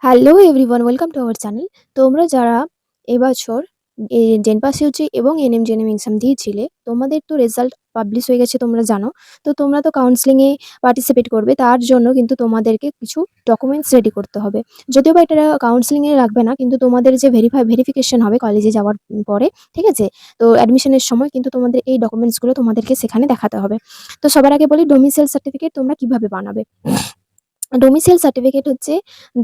Hello everyone, welcome to our channel. তোমরা যারা এবছর জেনপাস ইউজি এবং এনএম এক্সাম দিয়েছিলে, তোমাদের তো রেজাল্ট পাবলিশ হয়ে গেছে তোমরা জানো। তো তোমরা তো কাউন্সেলিংয়ে পার্টিসিপেট করবে, তার জন্য কিন্তু তোমাদেরকে কিছু ডকুমেন্টস রেডি করতে হবে। যদিও বা এটা কাউন্সেলিংয়ে রাখবে না, কিন্তু তোমাদের যে ভেরিফিকেশন হবে কলেজে যাওয়ার পরে, ঠিক আছে? তো অ্যাডমিশনের সময় কিন্তু তোমাদের এই ডকুমেন্টসগুলো তোমাদেরকে সেখানে দেখাতে হবে। তো সবার আগে বলি, ডোমিসাইল সার্টিফিকেট তোমরা কিভাবে বানাবে। ডোমিসাইল সার্টিফিকেট হচ্ছে,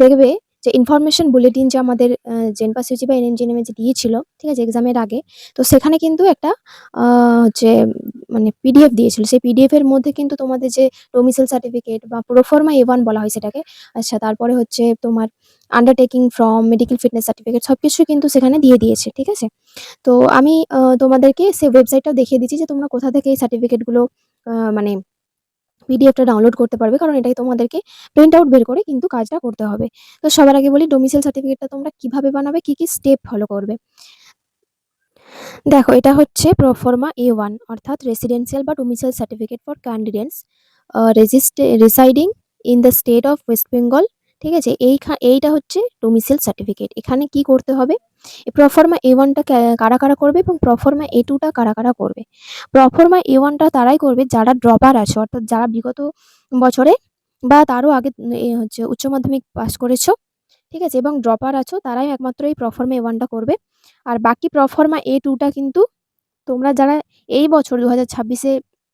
দেখবে যে ইনফরমেশন বুলেটিন যে আমাদের জেনপাস ইউজি বা এনএম যে দিয়েছিল, ঠিক আছে, এক্সামের আগে। তো সেখানে কিন্তু একটা হচ্ছে মানে পিডিএফ দিয়েছিল। সেই পিডিএফ এর মধ্যে কিন্তু তোমাদের যে ডোমিসাইল সার্টিফিকেট বা প্রোফর্মা A1 বলা হয় সেটাকে। আচ্ছা, তারপরে হচ্ছে তোমার undertaking from, medical fitness certificate সবকিছু কিন্তু সেখানে দিয়ে দিয়েছে, ঠিক আছে? তো আমি তোমাদেরকে সেই ওয়েবসাইটটাও দেখিয়ে দিচ্ছি যে তোমরা কোথা থেকে এই সার্টিফিকেটগুলো মানে পিডিএফটা ডাউনলোড করতে পারবে, কারণ এটাই তোমাদেরকে প্রিন্ট আউট বের করে কিন্তু কাজটা করতে হবে। তো সবার আগে বলি, ডোমিসাইল সার্টিফিকেটটা তোমরা কিভাবে বানাবে, কি কি স্টেপ ফলো করবে। দেখো, এটা হচ্ছে প্রোফর্মা A1, অর্থাৎ রেসিডেন্সিয়াল বা domicile certificate for candidates residing in the state of West Bengal, ঠিক আছে? এইটা হচ্ছে ডোমিসাইল সার্টিফিকেট। এখানে কি করতে হবে, এই প্রোফর্মা A1টা কারা কারা করবে এবং প্রোফর্মা A2টা কারা কারা করবে। প্রোফর্মা A1টা তারাই করবে যারা ড্রপার আছে, অর্থাৎ যারা বিগত বছরে বা তারও আগে হচ্ছে উচ্চ মাধ্যমিক পাস করেছো, ঠিক আছে, এবং ড্রপার আছো, তারাই একমাত্র এই প্রোফর্মা A1টা করবে। আর বাকি প্রোফর্মা A2টা কিন্তু তোমরা যারা এই বছর 2026-এ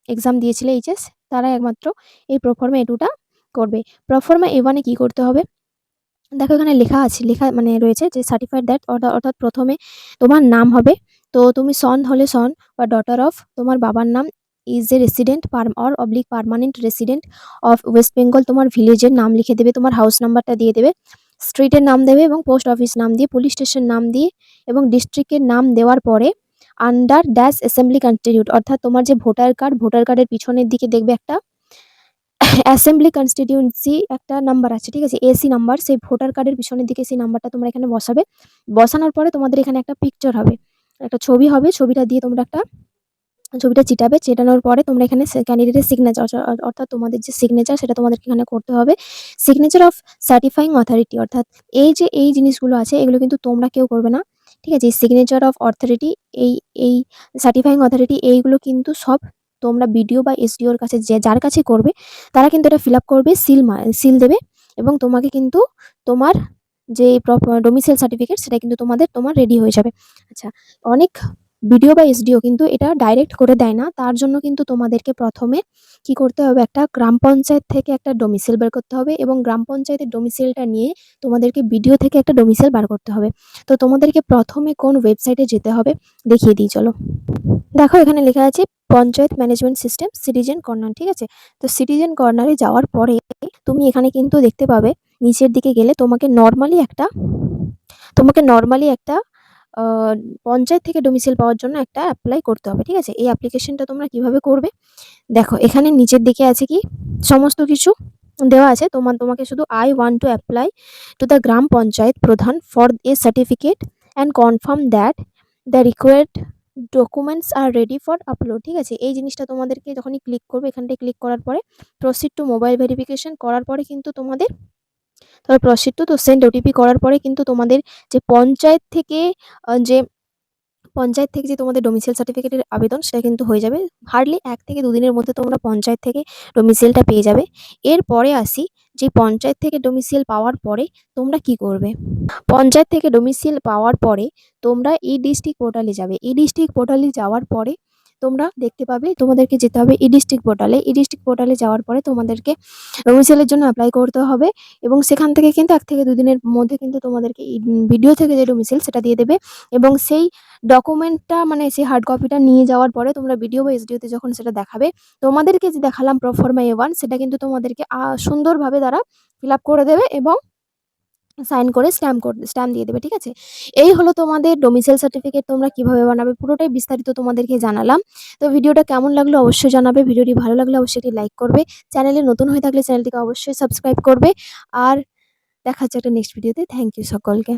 এক্সাম দিয়েছিলে এইচএস, তারা একমাত্র এই প্রোফর্মা A2টা করবে। প্রোফর্মা A1-এ কি করতে হবে, দেখো এখানে লেখা মানে রয়েছে যে সার্টিফাইড দ্যাট, অর্থাৎ প্রথমে তোমার নাম হবে। তো তুমি সন হলে সন বা ডটার অফ, তোমার বাবার নাম is a resident or oblique permanent resident of West Bengal, তোমার ভিলেজের নাম লিখে দেবে, তোমার হাউস নাম্বারটা দিয়ে দেবে, স্ট্রিটের নাম দেবে এবং পোস্ট অফিস নাম দিয়ে, পুলিশ স্টেশন নাম দিয়ে এবং ডিস্ট্রিক্টের নাম দেওয়ার পরে আন্ডার ড্যাশ অ্যাসেম্বলি কনস্টিটিউট, অর্থাৎ তোমার যে ভোটার কার্ডের পিছনের দিকে দেখবে একটা অ্যাসেম্বলি কনস্টিটিউয়েন্সি একটা নাম্বার আছে, ঠিক আছে, এসি নাম্বার। সেই ভোটার কার্ডের পিছনের দিকে সেই নাম্বারটা তোমরা এখানে বসাবে। বসানোর পরে তোমাদের এখানে একটা পিকচার হবে, একটা ছবি হবে। ছবিটা দিয়ে তোমরা একটা ছবিটা চিটাবে। চেটানোর পরে তোমরা এখানে ক্যান্ডিডেটের সিগনেচার, অর্থাৎ তোমাদের যে সিগনেচার সেটা তোমাদেরকে এখানে করতে হবে। সিগনেচার অফ সার্টিফাইং অথরিটি, অর্থাৎ এই জিনিসগুলো আছে এগুলো কিন্তু তোমরা কেউ করবে না, ঠিক আছে? সিগনেচার অফ অথরিটি, এই এই সার্টিফাইং অথরিটি, এইগুলো কিন্তু সব তোমরা বিডিও বা এসডিওর কাছে, যার কাছে করবে তারা কিন্তু এটা ফিল আপ করবে, সিল দেবে এবং তোমাকে কিন্তু তোমার যে ডোমিসাইল সার্টিফিকেট সেটা কিন্তু তোমার রেডি হয়ে যাবে। আচ্ছা, অনেক বিডিও বা এসডিও কিন্তু এটা ডাইরেক্ট করে দেয় না, তার জন্য কিন্তু তোমাদেরকে প্রথমে কি করতে হবে, একটা গ্রাম পঞ্চায়েত থেকে একটা ডোমিসাইল বের করতে হবে এবং গ্রাম পঞ্চায়েতের ডোমিসাইলটা নিয়ে তোমাদেরকে বিডিও থেকে একটা ডোমিসাইল বার করতে হবে। তো তোমাদেরকে প্রথমে কোন ওয়েবসাইটে যেতে হবে দেখিয়ে দিই, চলো। দেখো এখানে লেখা আছে panchayat management system citizen corner, ঠিক আছে? তো সিটিজেন কর্নারে যাওয়ার পরে তুমি এখানে কিন্তু দেখতে পাবে, নিচের দিকে গেলে তোমাকে নর্মালি একটা পঞ্চায়েত থেকে ডোমিসাইল পাওয়ার জন্য একটা অ্যাপ্লাই করতে হবে, ঠিক আছে? এই অ্যাপ্লিকেশনটা তোমরা কিভাবে করবে, দেখো এখানে নিচের দিকে আছে কি সমস্ত কিছু দেওয়া আছে। তোমাকে শুধু I want to apply to the gram panchayat pradhan for a certificate and confirm that the required documents are ready for upload, ঠিক আছে? এই জিনিসটা তোমাদেরকে যখনই ক্লিক করবে, এখানটায় ক্লিক করার পরে প্রসিড টু মোবাইল ভেরিফিকেশন করার পরে কিন্তু তারপর প্রসিড টু, তো সেন্ড ওটিপি করার পরে কিন্তু তোমাদের যে পঞ্চায়েত থেকে যে তোমাদের ডোমিসাইল সার্টিফিকেটের আবেদন সেটা কিন্তু হয়ে যাবে। হার্ডলি 1 থেকে 2 দিনের মধ্যে তোমরা পঞ্চায়েত থেকে ডোমিসাইলটা পেয়ে যাবে। এরপরে আসি, যে পঞ্চায়েত থেকে ডোমিসাইল পাওয়ার পরে তোমরা কি করবে। পঞ্চায়েত থেকে ডোমিসাইল পাওয়ার পরে তোমরা ই-ডিস্ট্রিক্ট পোর্টালে যাবে। ই-ডিস্ট্রিক্ট পোর্টালে যাওয়ার পরে তোমরা দেখতে পাবে তোমাদেরকে যেতে হবে ই-ডিস্ট্রিক্ট পোর্টালে। ই-ডিস্ট্রিক্ট পোর্টালে যাওয়ার পরে তোমাদেরকে ডোমিসাইলের জন্য অ্যাপ্লাই করতে হবে এবং সেখান থেকে কিন্তু 1 থেকে 2 দিনের মধ্যে কিন্তু তোমাদেরকে বিডিও থেকে যে ডোমিসাইল সেটা দিয়ে দেবে এবং সেই ডকুমেন্টটা মানে সেই হার্ড কপিটা নিয়ে যাওয়ার পরে তোমরা বিডিও বা এসডিওতে যখন সেটা দেখাবে, তোমাদেরকে যে দেখালাম প্রোফর্মা A1 সেটা কিন্তু তোমাদেরকে সুন্দরভাবে তারা ফিল আপ করে দেবে এবং সাইন করে স্ট্যাম্প দিয়ে দেবে, ঠিক আছে? এই হলো তোমাদের ডোমিসাইল সার্টিফিকেট তোমরা কিভাবে বানাবে, পুরোটাই বিস্তারিত তোমাদেরকে জানালাম। তো ভিডিওটা কেমন লাগলো অবশ্যই জানাবে। ভিডিওটি ভালো লাগলে অবশ্যই একটি লাইক করবে। চ্যানেলে নতুন হয়ে থাকলে চ্যানেলটিকে অবশ্যই সাবস্ক্রাইব করবে। আর দেখা হচ্ছে একটা নেক্সট ভিডিওতে। থ্যাংক ইউ সকলকে।